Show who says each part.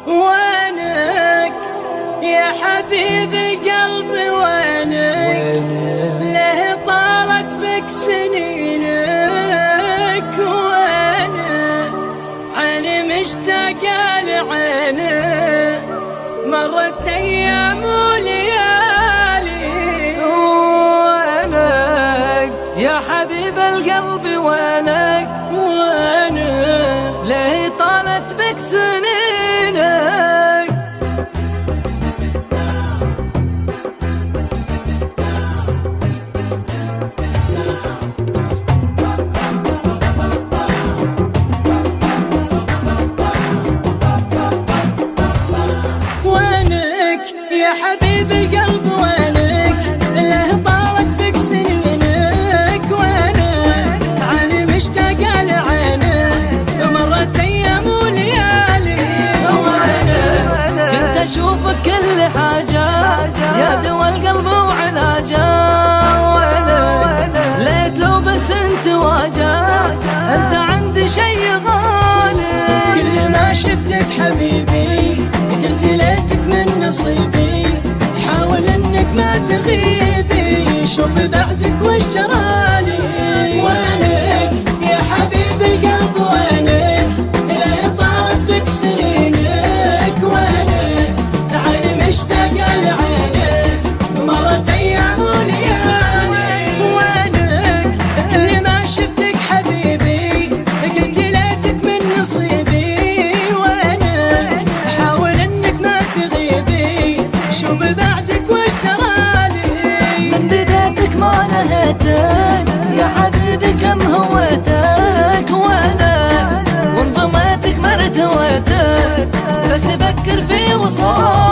Speaker 1: وينك يا حبيب القلب وينك؟ ليه طالت بك سنينك؟ وينك عيني مشتاقة لعينك، مرت أيام وليالي.
Speaker 2: وينك يا حبيب القلب وينك؟ ليه طالت بك سنينك؟
Speaker 1: وينك يا حبيب القلب وينك؟ ليه طالت بك سنينك؟ وينك عيني مشتاقة لعينك، مرت أيام وليالي.
Speaker 2: وينك كنت أشوفك كل حاجة، يا دوا القلب وعلاجه. وينك ليت لو بس انت واجه، انت عندي شي غالي.
Speaker 1: كل ما شفتك حبيبي قلت ليتك من نصيبي، حاول انك ما تغيبي، شوف بعدك وش جرالي. وينك يا حبيب القلب وينك؟ ليه طالت بك سنينك؟ وينك عيني مشتاقة لعينك، مرت ايام وليالي. وينك كل ما شفتك حبيبي قلت ليتك من نصيبي، شوف بعدك وش جرالي.
Speaker 2: من بدايتك ما نهيتك يا حبيبي، كم هويتك. وانضميتك ما ارتويتك، بس افكر في وصالك.